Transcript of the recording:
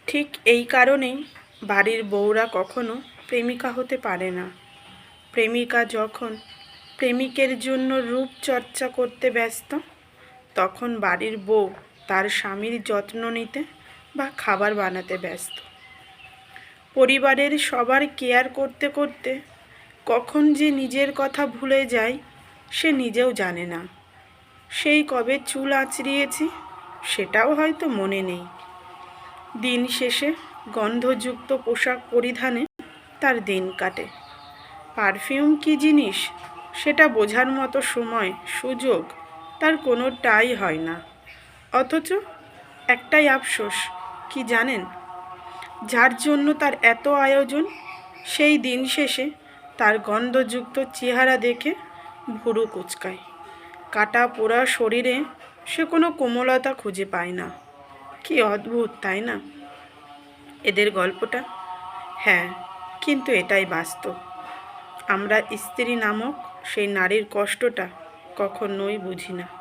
ঠিক এই কারণেই বাড়ির বউরা কখনো প্রেমিকা হতে পারে না। প্রেমিকা যখন প্রেমিকের জন্য রূপচর্চা করতে ব্যস্ত, তখন বাড়ির বউ তার স্বামীর যত্ন নিতে বা খাবার বানাতে ব্যস্ত। পরিবারের সবার কেয়ার করতে করতে কখন যে নিজের কথা ভুলে যায় সে নিজেও জানে না। সেই কবে চুল আঁচড়িয়েছি সেটাও হয়তো মনে নেই। দিন শেষে গন্ধযুক্ত পোশাক পরিধানে তার দিন কাটে। পারফিউম কী জিনিস সেটা বোঝার মতো সময় সুযোগ তার কোনোটাই হয় না। অথচ একটাই আফসোস, কি জানেন? যার জন্য তার এত আয়োজন, সেই দিন শেষে তার গন্ধযুক্ত চেহারা দেখে ভুরু কুঁচকায়। কাটা পোড়া শরীরে সে কোনো কোমলতা খুঁজে পায় না। কি অদ্ভুত, তাই না এদের গল্পটা? হ্যাঁ, কিন্তু এটাই বাস্তব। আমরা স্ত্রী নামক সেই নারীর কষ্টটা কখনোই বুঝি না।